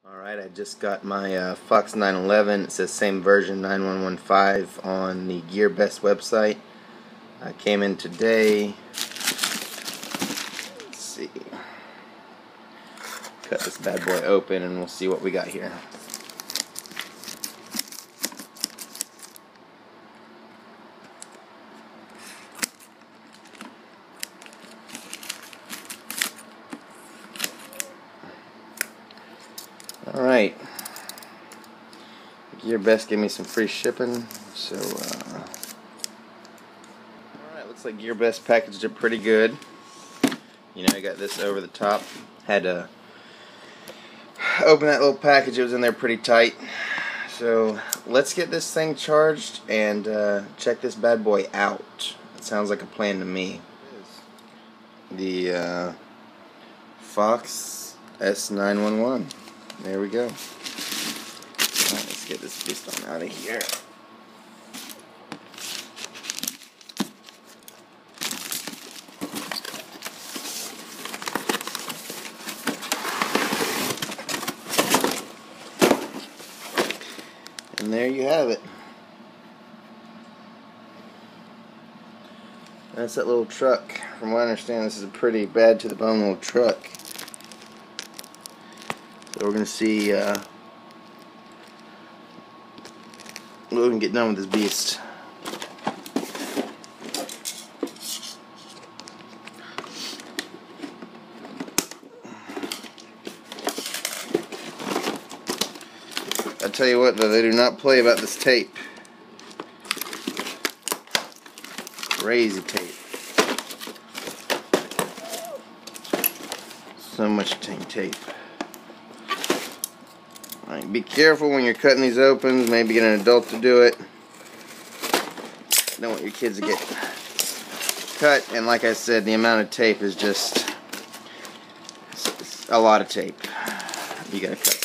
Alright, I just got my Foxx 911. It says same version 9115 on the GearBest website. I came in today. Let's see. Cut this bad boy open and we'll see what we got here. Alright, GearBest gave me some free shipping, so alright, looks like GearBest packaged it pretty good. You know, I got this over the top. Had to open that little package, it was in there pretty tight. So let's get this thing charged and check this bad boy out. It sounds like a plan to me. The Foxx S911. There we go. Alright, let's get this beast on out of here. And there you have it. That's that little truck. From what I understand, this is a pretty bad to the bone little truck. So we're going to see what we can get done with this beast. I tell you what though, they do not play about this tape. Crazy tape. So much tape. Alright, be careful when you're cutting these open. Maybe get an adult to do it. Don't want your kids to get cut. And like I said, the amount of tape is just a lot of tape. You gotta cut.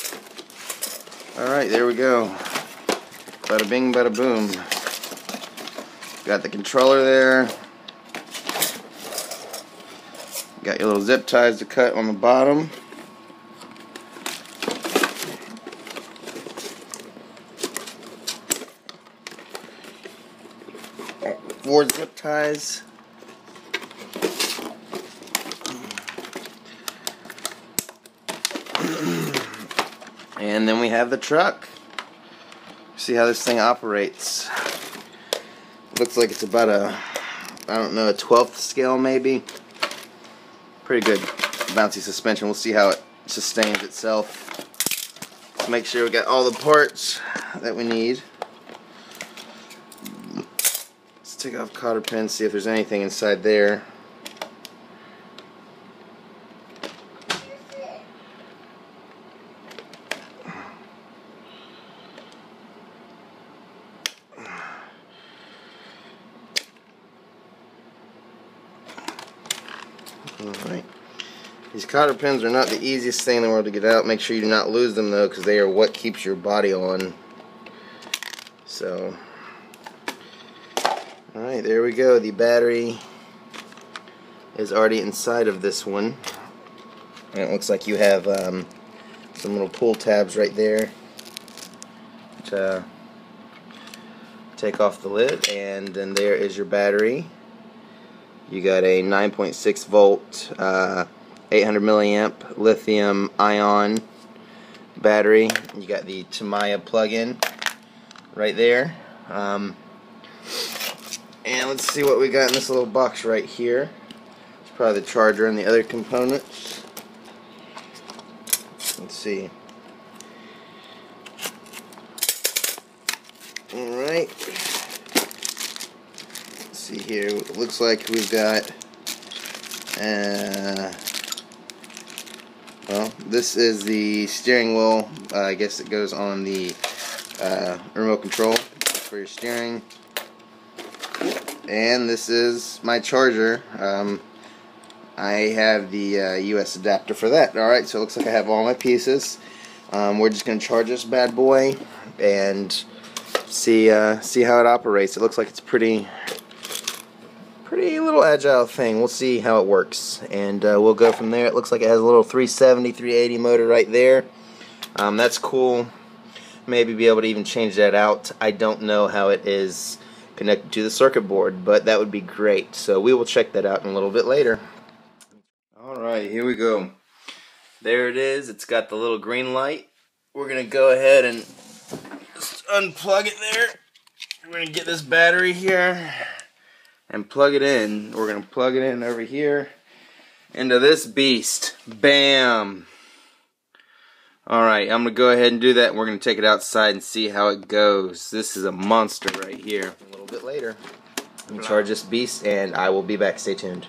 Alright, there we go. Bada bing, bada boom. Got the controller there. Got your little zip ties to cut on the bottom. Four zip ties. And then we have the truck. See how this thing operates. Looks like it's about a, I don't know, a 12th scale maybe. Pretty good bouncy suspension. We'll see how it sustains itself. Let's make sure we got all the parts that we need. Let's take off cotter pins, see if there's anything inside there. Alright. These cotter pins are not the easiest thing in the world to get out. Make sure you do not lose them though, because they are what keeps your body on. So, alright, there we go. The battery is already inside of this one. And it looks like you have some little pull tabs right there. Which, take off the lid, and then there is your battery. You got a 9.6 volt, 800 milliamp lithium ion battery. You got the Tamiya plug-in right there. And let's see what we got in this little box right here. It's probably the charger and the other components. Let's see. Alright. See here, it looks like we've got well, this is the steering wheel. I guess it goes on the remote control for your steering, and this is my charger. I have the US adapter for that. Alright, so it looks like I have all my pieces. We're just going to charge this bad boy and see how it operates. It looks like it's pretty little agile thing. We'll see how it works, and we'll go from there. It looks like it has a little 370, 380 motor right there. That's cool. Maybe be able to even change that out. I don't know how it is connected to the circuit board, but that would be great. So we will check that out in a little bit later. Alright, here we go. There it is. It's got the little green light. We're going to go ahead and just unplug it there. We're going to get this battery here and plug it in. We're going to plug it in over here into this beast. Bam! Alright, I'm going to go ahead and do that, and we're going to take it outside and see how it goes. This is a monster right here. A little bit later, let me charge this beast, and I will be back. Stay tuned.